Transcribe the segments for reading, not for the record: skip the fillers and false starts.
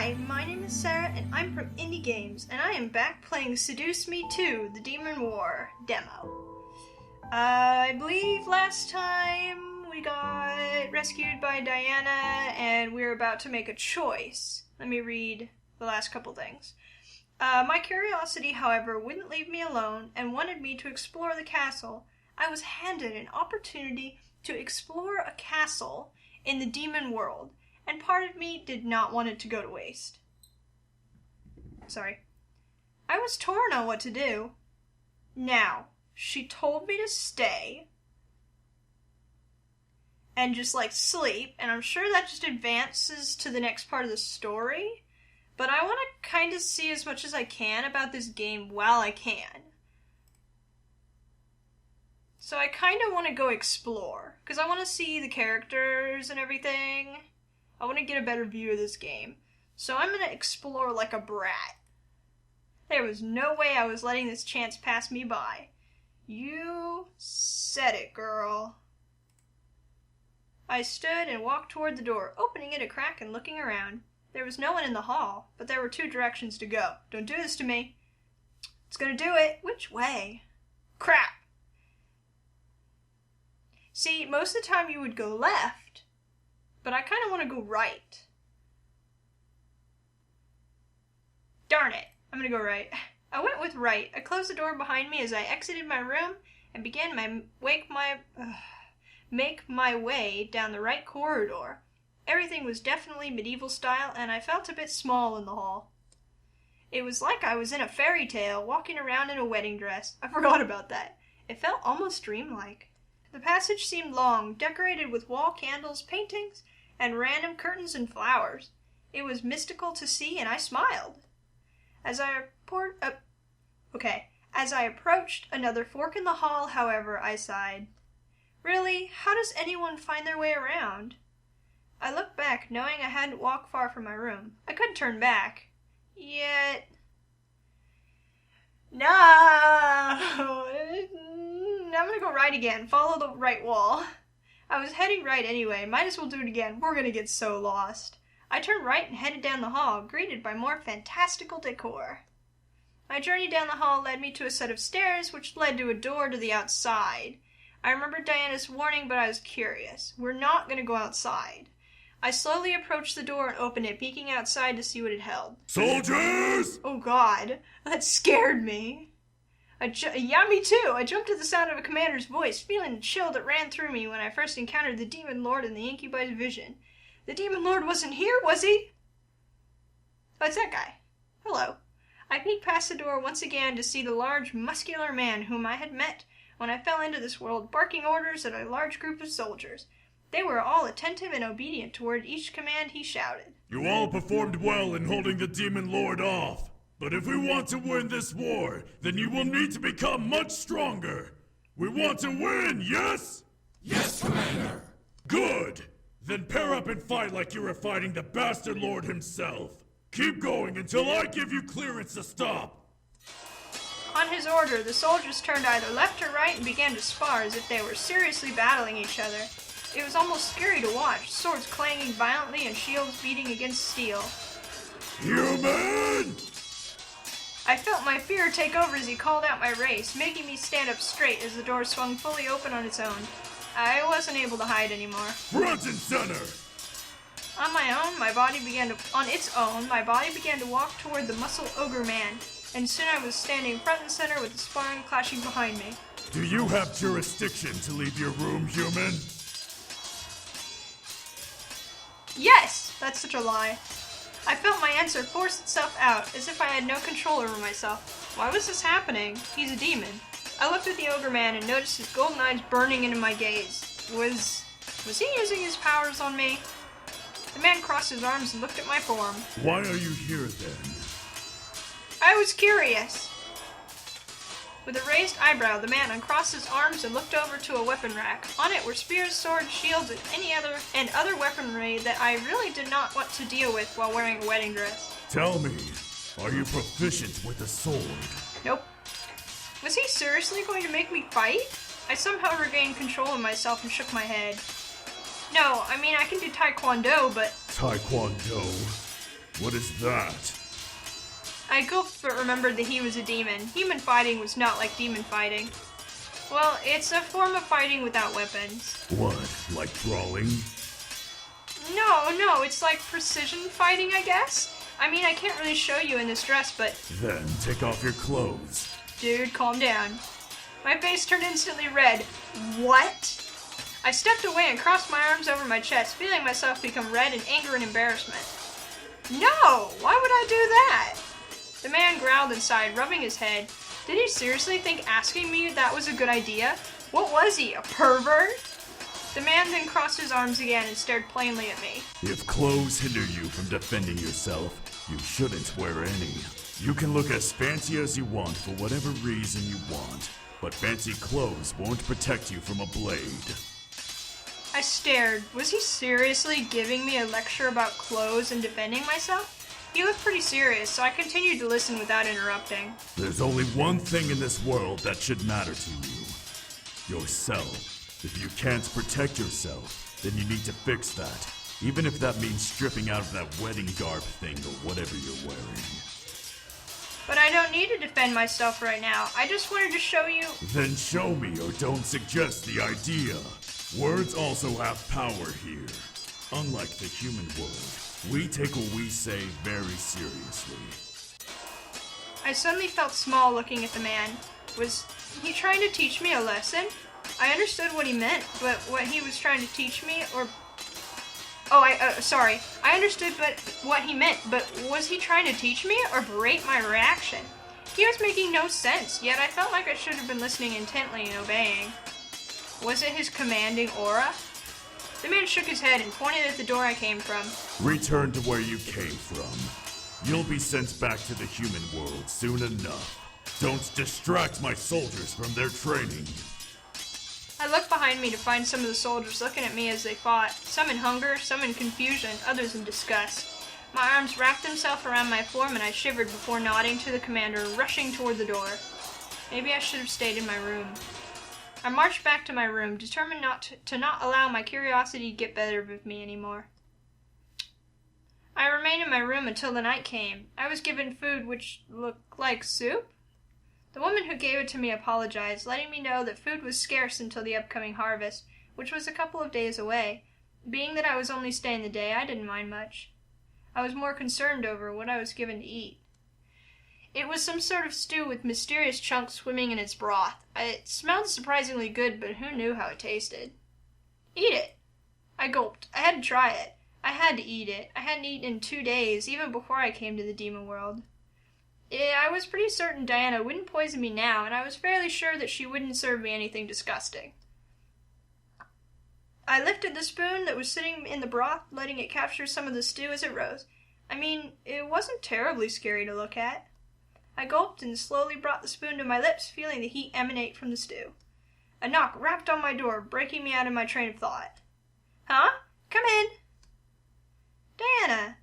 Hi, my name is Sarah, and I'm from Indie Games, and I am back playing Seduce Me 2, the Demon War demo. I believe last time we got rescued by Diana, and we were about to make a choice. Let me read the last couple things. My curiosity, however, wouldn't leave me alone, and wanted me to explore the castle. I was handed an opportunity to explore a castle in the demon world, and part of me did not want it to go to waste. Sorry. I was torn on what to do. Now, she told me to stay and just, sleep, and I'm sure that just advances to the next part of the story, but I want to kind of see as much as I can about this game while I can. So I kind of want to go explore, because I want to see the characters and everything. I want to get a better view of this game. So I'm going to explore like a brat. There was no way I was letting this chance pass me by. You said it, girl. I stood and walked toward the door, opening it a crack and looking around. There was no one in the hall, but there were 2 directions to go. Don't do this to me. It's going to do it. Which way? Crap. See, most of the time you would go left, but I kind of want to go right. Darn it. I'm going to go right. I went with right. I closed the door behind me as I exited my room and began make my way down the right corridor. Everything was definitely medieval style, and I felt a bit small in the hall. It was like I was in a fairy tale, walking around in a wedding dress. I forgot about that. It felt almost dreamlike. The passage seemed long, decorated with wall candles, paintings, and random curtains and flowers. It was mystical to see, and I smiled. As I approached another fork in the hall, however, I sighed. Really, how does anyone find their way around? I looked back, knowing I hadn't walked far from my room. I couldn't turn back. Yet... No! I'm gonna go right again. Follow the right wall. I was heading right anyway. Might as well do it again. We're gonna get so lost. I turned right and headed down the hall, greeted by more fantastical decor. My journey down the hall led me to a set of stairs, which led to a door to the outside. I remembered Diana's warning, but I was curious. We're not gonna go outside. I slowly approached the door and opened it, peeking outside to see what it held. Soldiers! Oh God, that scared me. Yeah, me too. I jumped at the sound of a commander's voice, feeling the chill that ran through me when I first encountered the Demon Lord in the Incubi's vision. The Demon Lord wasn't here, was he? Oh, it's that guy. Hello. I peeked past the door once again to see the large, muscular man whom I had met when I fell into this world, barking orders at a large group of soldiers. They were all attentive and obedient toward each command he shouted. You all performed well in holding the Demon Lord off. But if we want to win this war, then you will need to become much stronger. We want to win, yes? Yes, Commander. Good. Then pair up and fight like you were fighting the Bastard Lord himself. Keep going until I give you clearance to stop. On his order, the soldiers turned either left or right and began to spar as if they were seriously battling each other. It was almost scary to watch, swords clanging violently and shields beating against steel. Human! I felt my fear take over as he called out my race, making me stand up straight as the door swung fully open on its own. I wasn't able to hide anymore. Front and center! On its own, my body began to walk toward the muscle ogre man, and soon I was standing front and center with the sparring clashing behind me. Do you have jurisdiction to leave your room, human? Yes! That's such a lie. I felt my answer force itself out, as if I had no control over myself. Why was this happening? He's a demon. I looked at the ogre man and noticed his golden eyes burning into my gaze. Was he using his powers on me? The man crossed his arms and looked at my form. Why are you here then? I was curious. With a raised eyebrow, the man uncrossed his arms and looked over to a weapon rack. On it were spears, swords, shields, and other weaponry that I really did not want to deal with while wearing a wedding dress. Tell me, are you proficient with a sword? Nope. Was he seriously going to make me fight? I somehow regained control of myself and shook my head. No, I mean I can do taekwondo, but... Taekwondo? What is that? I gulped but remembered that he was a demon. Human fighting was not like demon fighting. Well, it's a form of fighting without weapons. What, like brawling? No, it's like precision fighting, I guess? I mean, I can't really show you in this dress, but... Then take off your clothes. Dude, calm down. My face turned instantly red. What? I stepped away and crossed my arms over my chest, feeling myself become red in anger and embarrassment. No! Why would I do that? The man growled inside, rubbing his head. Did he seriously think asking me that was a good idea? What was he, a pervert? The man then crossed his arms again and stared plainly at me. If clothes hinder you from defending yourself, you shouldn't wear any. You can look as fancy as you want for whatever reason you want, but fancy clothes won't protect you from a blade. I stared. Was he seriously giving me a lecture about clothes and defending myself? He looked pretty serious, so I continued to listen without interrupting. There's only one thing in this world that should matter to you. Yourself. If you can't protect yourself, then you need to fix that. Even if that means stripping out of that wedding garb thing or whatever you're wearing. But I don't need to defend myself right now. I just wanted to show you... Then show me or don't suggest the idea. Words also have power here. Unlike the human world, we take what we say very seriously. I suddenly felt small looking at the man. Was he trying to teach me a lesson? I understood what he meant, but what he was trying to teach me, or... sorry. I understood what he meant, but was he trying to teach me or berate my reaction? He was making no sense, yet I felt like I should have been listening intently and obeying. Was it his commanding aura? The man shook his head and pointed at the door I came from. Return to where you came from. You'll be sent back to the human world soon enough. Don't distract my soldiers from their training. I looked behind me to find some of the soldiers looking at me as they fought, some in hunger, some in confusion, others in disgust. My arms wrapped themselves around my form and I shivered before nodding to the commander, rushing toward the door. Maybe I should have stayed in my room. I marched back to my room, determined to not allow my curiosity to get better with me anymore. I remained in my room until the night came. I was given food which looked like soup. The woman who gave it to me apologized, letting me know that food was scarce until the upcoming harvest, which was a couple of days away. Being that I was only staying the day, I didn't mind much. I was more concerned over what I was given to eat. It was some sort of stew with mysterious chunks swimming in its broth. It smelled surprisingly good, but who knew how it tasted? Eat it! I gulped. I had to try it. I had to eat it. I hadn't eaten in 2 days, even before I came to the demon world. I was pretty certain Diana wouldn't poison me now, and I was fairly sure that she wouldn't serve me anything disgusting. I lifted the spoon that was sitting in the broth, letting it capture some of the stew as it rose. I mean, it wasn't terribly scary to look at. I gulped and slowly brought the spoon to my lips, feeling the heat emanate from the stew. A knock rapped on my door, breaking me out of my train of thought. Huh? Come in. Diana.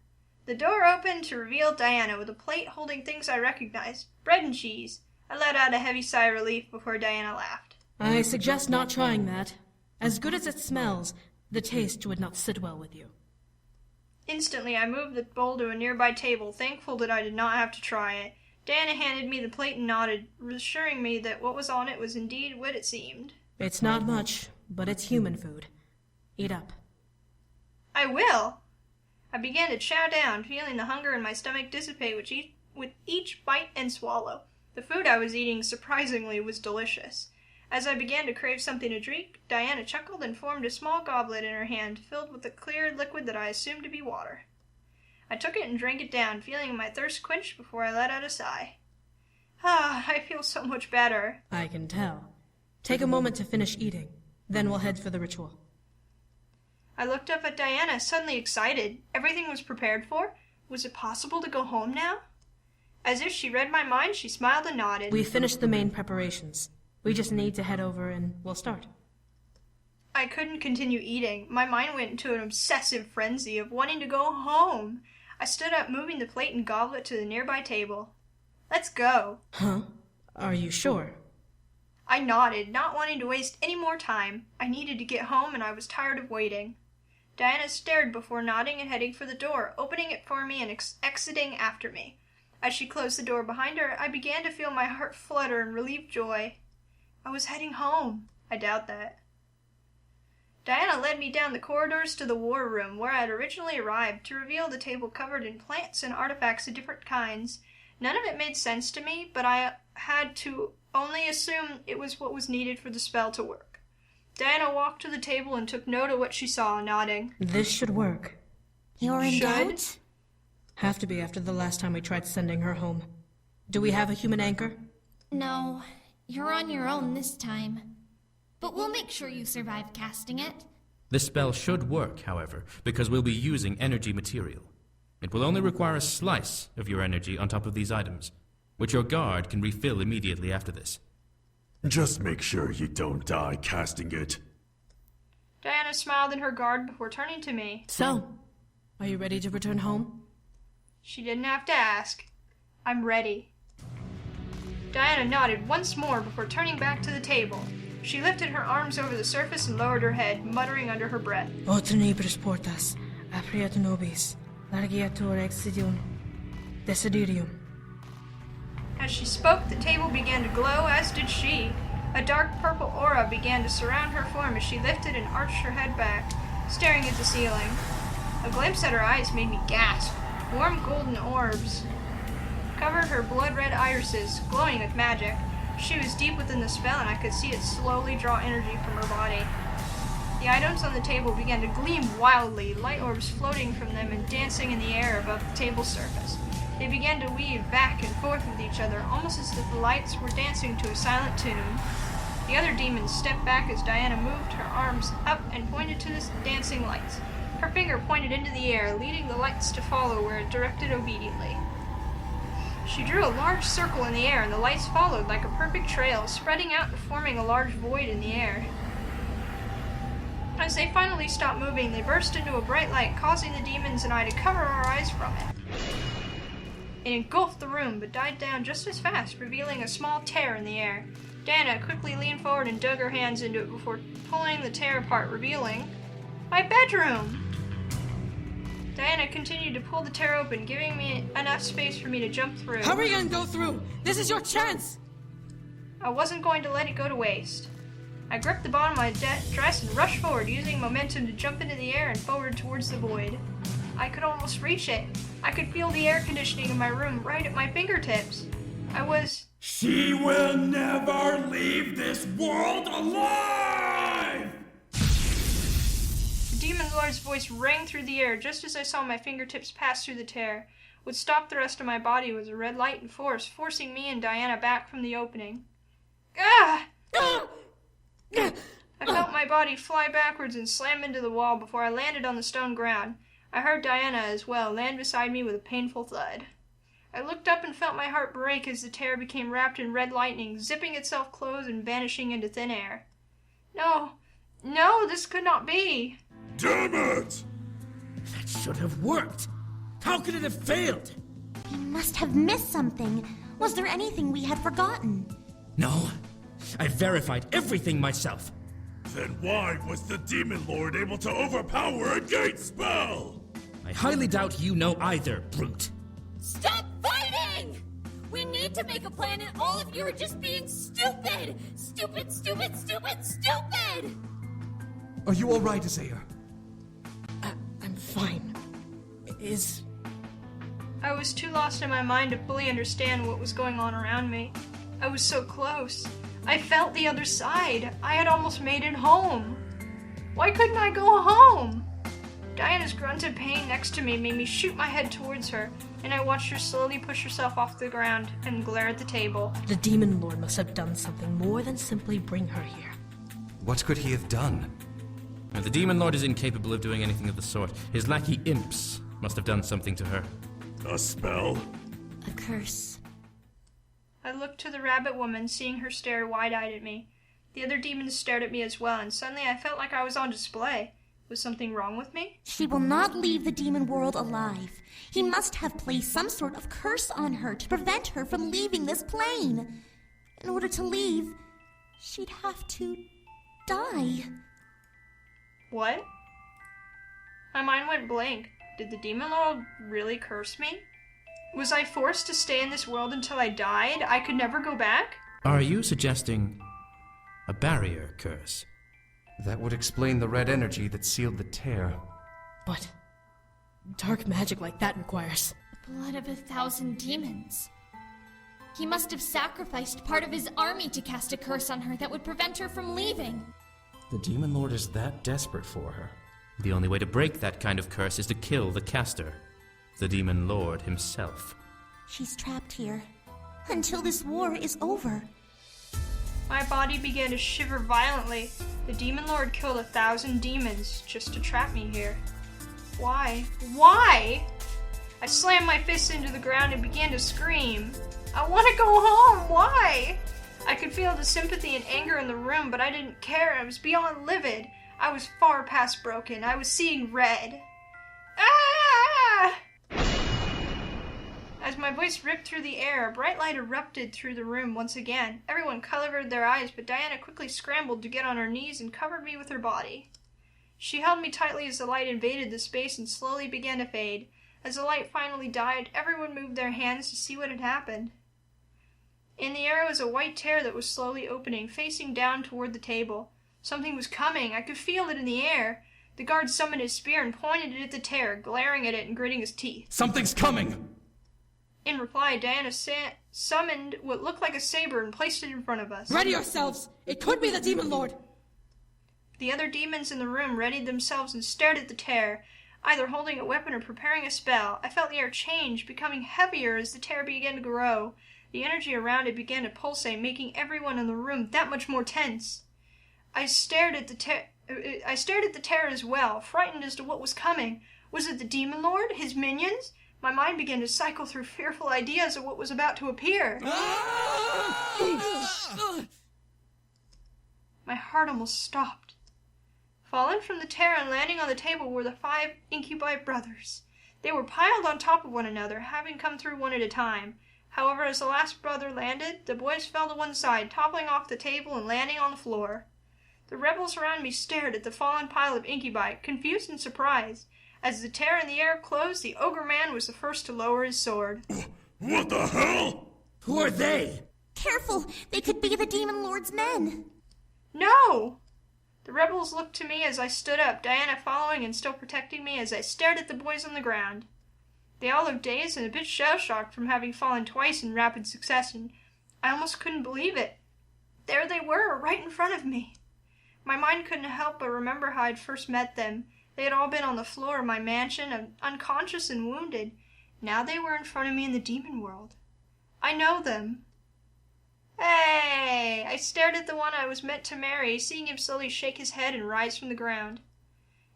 The door opened to reveal Diana with a plate holding things I recognized. Bread and cheese. I let out a heavy sigh of relief before Diana laughed. I suggest not trying that. As good as it smells, the taste would not sit well with you. Instantly, I moved the bowl to a nearby table, thankful that I did not have to try it. Diana handed me the plate and nodded, reassuring me that what was on it was indeed what it seemed. It's not much, but it's human food. Eat up. I will! I began to chow down, feeling the hunger in my stomach dissipate with each bite and swallow. The food I was eating, surprisingly, was delicious. As I began to crave something to drink, Diana chuckled and formed a small goblet in her hand, filled with a clear liquid that I assumed to be water. I took it and drank it down, feeling my thirst quenched before I let out a sigh. I feel so much better. I can tell. Take a moment to finish eating, then we'll head for the ritual. I looked up at Diana, suddenly excited. Everything was prepared for? Was it possible to go home now? As if she read my mind, she smiled and nodded. We finished the main preparations. We just need to head over and we'll start. I couldn't continue eating. My mind went into an obsessive frenzy of wanting to go home. I stood up, moving the plate and goblet to the nearby table. Let's go. Huh? Are you sure? I nodded, not wanting to waste any more time. I needed to get home and I was tired of waiting. Diana stared before nodding and heading for the door, opening it for me and exiting after me. As she closed the door behind her, I began to feel my heart flutter in relieved joy. I was heading home. I doubt that. Diana led me down the corridors to the war room where I had originally arrived, to reveal the table covered in plants and artifacts of different kinds. None of it made sense to me, but I had to only assume it was what was needed for the spell to work. Diana walked to the table and took note of what she saw, nodding. This should work. You're in Should? doubt? Have to be after the last time we tried sending her home. Do we have a human anchor? No, you're on your own this time. But we'll make sure you survive casting it. The spell should work, however, because we'll be using energy material. It will only require a slice of your energy on top of these items, which your guard can refill immediately after this. Just make sure you don't die casting it. Diana smiled in her guard before turning to me. So, are you ready to return home? She didn't have to ask. I'm ready. Diana nodded once more before turning back to the table. She lifted her arms over the surface and lowered her head, muttering under her breath. O tenebris portas, apriat nobis, largiatur exidium, desiderium. As she spoke, the table began to glow, as did she. A dark purple aura began to surround her form as she lifted and arched her head back, staring at the ceiling. A glimpse at her eyes made me gasp. Warm golden orbs covered her blood-red irises, glowing with magic. She was deep within the spell, and I could see it slowly draw energy from her body. The items on the table began to gleam wildly, light orbs floating from them and dancing in the air above the table's surface. They began to weave back and forth with each other, almost as if the lights were dancing to a silent tune. The other demons stepped back as Diana moved her arms up and pointed to the dancing lights. Her finger pointed into the air, leading the lights to follow where it directed obediently. She drew a large circle in the air, and the lights followed like a perfect trail, spreading out and forming a large void in the air. As they finally stopped moving, they burst into a bright light, causing the demons and I to cover our eyes from it. It engulfed the room, but died down just as fast, revealing a small tear in the air. Diana quickly leaned forward and dug her hands into it before pulling the tear apart, revealing my bedroom! Diana continued to pull the tear open, giving me enough space for me to jump through. Hurry and go through! This is your chance! I wasn't going to let it go to waste. I gripped the bottom of my dress and rushed forward, using momentum to jump into the air and forward towards the void. I could almost reach it. I could feel the air conditioning in my room right at my fingertips. She will never leave this world alive! The Demon Lord's voice rang through the air just as I saw my fingertips pass through the tear. What stopped the rest of my body was a red light and force, forcing me and Diana back from the opening. Ah! I felt my body fly backwards and slam into the wall before I landed on the stone ground. I heard Diana as well land beside me with a painful thud. I looked up and felt my heart break as the tear became wrapped in red lightning, zipping itself closed and vanishing into thin air. No, this could not be. Damn it! That should have worked. How could it have failed? We must have missed something. Was there anything we had forgotten? No. I verified everything myself. Then why was the Demon Lord able to overpower a gate spell? I highly doubt you know either, brute. Stop fighting! We need to make a plan and all of you are just being stupid! Stupid! Are you alright, Isaiah? I'm fine. I was too lost in my mind to fully understand what was going on around me. I was so close. I felt the other side. I had almost made it home. Why couldn't I go home? Diana's grunted pain next to me made me shoot my head towards her, and I watched her slowly push herself off the ground and glare at the table. The Demon Lord must have done something more than simply bring her here. What could he have done? Now, the Demon Lord is incapable of doing anything of the sort. His lackey imps must have done something to her. A spell? A curse. I looked to the rabbit woman, seeing her stare wide-eyed at me. The other demons stared at me as well, and suddenly I felt like I was on display. Was something wrong with me? She will not leave the demon world alive. He must have placed some sort of curse on her to prevent her from leaving this plane. In order to leave, she'd have to die. What? My mind went blank. Did the Demon Lord really curse me? Was I forced to stay in this world until I died? I could never go back? Are you suggesting a barrier curse? That would explain the red energy that sealed the tear. But dark magic like that requires... The blood of 1,000 demons. He must have sacrificed part of his army to cast a curse on her that would prevent her from leaving. The Demon Lord is that desperate for her. The only way to break that kind of curse is to kill the caster, the Demon Lord himself. She's trapped here until this war is over. My body began to shiver violently. The Demon Lord killed 1,000 demons just to trap me here. Why? Why? I slammed my fists into the ground and began to scream. I want to go home! Why? I could feel the sympathy and anger in the room, but I didn't care. I was beyond livid. I was far past broken. I was seeing red. Ah! As my voice ripped through the air, a bright light erupted through the room once again. Everyone covered their eyes, but Diana quickly scrambled to get on her knees and covered me with her body. She held me tightly as the light invaded the space and slowly began to fade. As the light finally died, everyone moved their hands to see what had happened. In the air was a white tear that was slowly opening, facing down toward the table. Something was coming. I could feel it in the air. The guard summoned his spear and pointed it at the tear, glaring at it and gritting his teeth. Something's coming! In reply, Diana summoned what looked like a saber and placed it in front of us. Ready yourselves! It could be the Demon Lord! The other demons in the room readied themselves and stared at the tear, either holding a weapon or preparing a spell. I felt the air change, becoming heavier as the tear began to grow. The energy around it began to pulsate, making everyone in the room that much more tense. I stared at the tear as well, frightened as to what was coming. Was it the Demon Lord? His minions? My mind began to cycle through fearful ideas of what was about to appear. My heart almost stopped. Fallen from the tear and landing on the table were the 5 incubi brothers. They were piled on top of one another, having come through one at a time. However, as the last brother landed, the boys fell to one side, toppling off the table and landing on the floor. The rebels around me stared at the fallen pile of incubi, confused and surprised. As the tear in the air closed, the ogre man was the first to lower his sword. What the hell? Who are they? Careful! They could be the Demon Lord's men! No! The rebels looked to me as I stood up, Diana following and still protecting me as I stared at the boys on the ground. They all looked dazed and a bit shell-shocked from having fallen twice in rapid succession. I almost couldn't believe it. There they were, right in front of me. My mind couldn't help but remember how I'd first met them. They had all been on the floor of my mansion, unconscious and wounded. Now they were in front of me in the demon world. I know them. Hey! I stared at the one I was meant to marry, seeing him slowly shake his head and rise from the ground.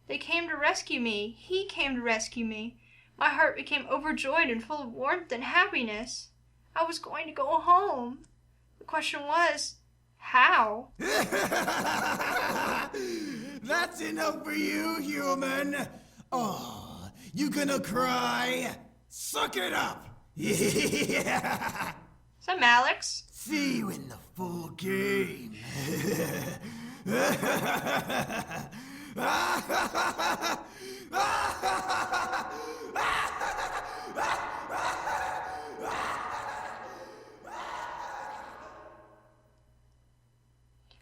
They came to rescue me. He came to rescue me. My heart became overjoyed and full of warmth and happiness. I was going to go home. The question was, how? That's enough for you, human. Oh, you gonna cry? Suck it up. Yeah. Is that Alex? See you in the full game.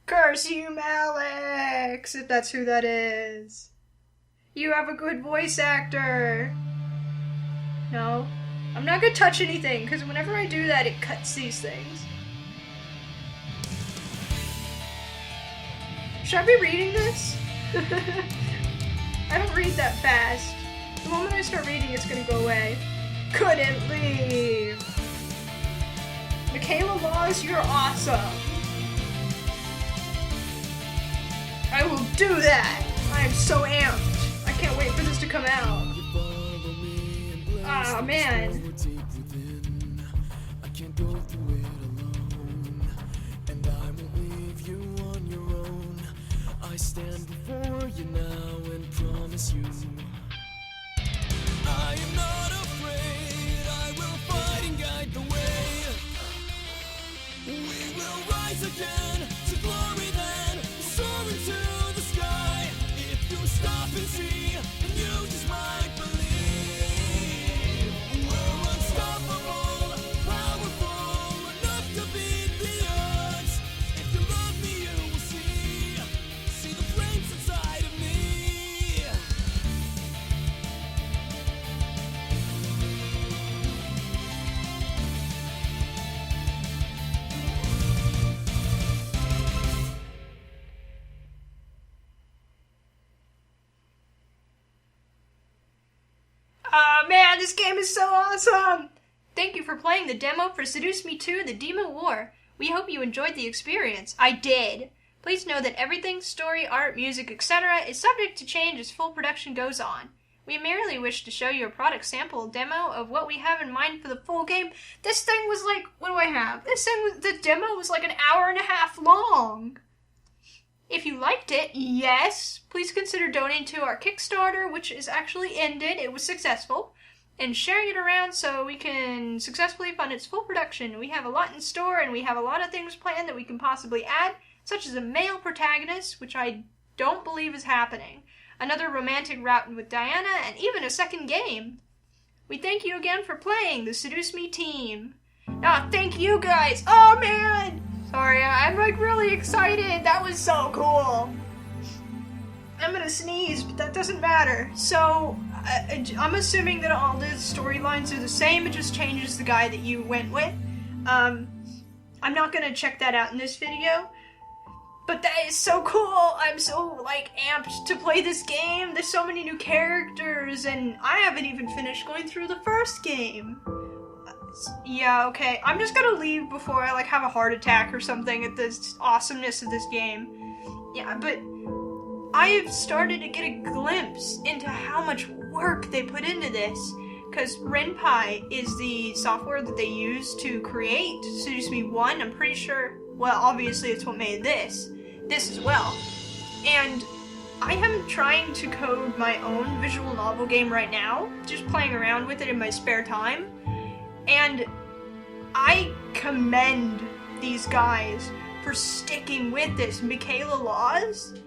Curse you, Alex, if that's who that is. You have a good voice actor. No, I'm not gonna touch anything, because whenever I do that, it cuts these things. Should I be reading this? I don't read that fast. The moment I start reading, it's gonna go away. Couldn't leave. Michaela Laws, you're awesome. I will do that! I am so amped! I can't wait for this to come out. Ah, man. I can't go through it alone, and I won't leave you on your own. I stand before you now and promise you I am not afraid. I will fight and guide the way. We will rise again to glory then, soar into the sky. If you stop and see, you Oh man, this game is so awesome! Thank you for playing the demo for Seduce Me 2, The Demon War. We hope you enjoyed the experience. I did. Please know that everything, story, art, music, etc. is subject to change as full production goes on. We merely wish to show you a product sample demo of what we have in mind for the full game. This thing was like, what do I have? The demo was like an hour and a half long. If you liked it, yes, please consider donating to our Kickstarter, which is actually ended. It was successful. And sharing it around so we can successfully fund its full production. We have a lot in store and we have a lot of things planned that we can possibly add, such as a male protagonist, which I don't believe is happening, another romantic route with Diana, and even a second game. We thank you again for playing the Seduce Me team. Ah, thank you guys! Oh man! Sorry, I'm like really excited. That was so cool. I'm gonna sneeze, but that doesn't matter. So, I'm assuming that all the storylines are the same. It just changes the guy that you went with. I'm not gonna check that out in this video. But that is so cool! I'm so, like, amped to play this game. There's so many new characters, and I haven't even finished going through the first game. Yeah, okay. I'm just gonna leave before I, like, have a heart attack or something at this awesomeness of this game. Yeah, but I've started to get a glimpse into how much work they put into this. Because RenPy is the software that they use to create Seduce Me 1. I'm pretty sure, well, obviously it's what made this as well. And I am trying to code my own visual novel game right now, just playing around with it in my spare time. And I commend these guys for sticking with this. Michaela Laws,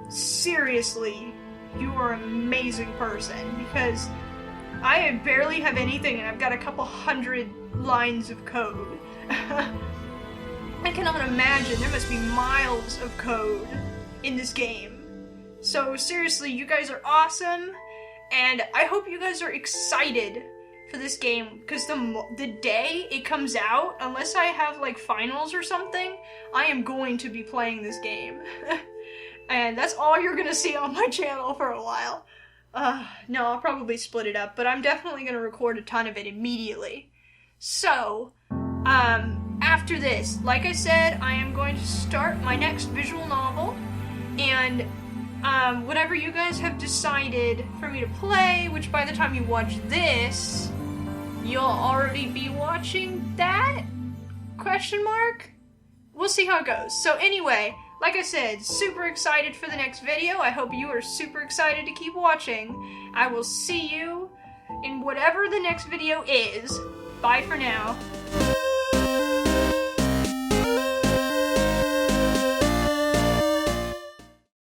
seriously, you are an amazing person, because I barely have anything and I've got a couple hundred lines of code. I cannot imagine, there must be miles of code in this game. So seriously, you guys are awesome, and I hope you guys are excited for this game, because the day it comes out, unless I have like finals or something, I am going to be playing this game. And that's all you're gonna see on my channel for a while. No, I'll probably split it up, but I'm definitely gonna record a ton of it immediately. So, after this, like I said, I am going to start my next visual novel, and whatever you guys have decided for me to play, which by the time you watch this, you'll already be watching that? Question mark? We'll see how it goes. So anyway, like I said, super excited for the next video. I hope you are super excited to keep watching. I will see you in whatever the next video is. Bye for now.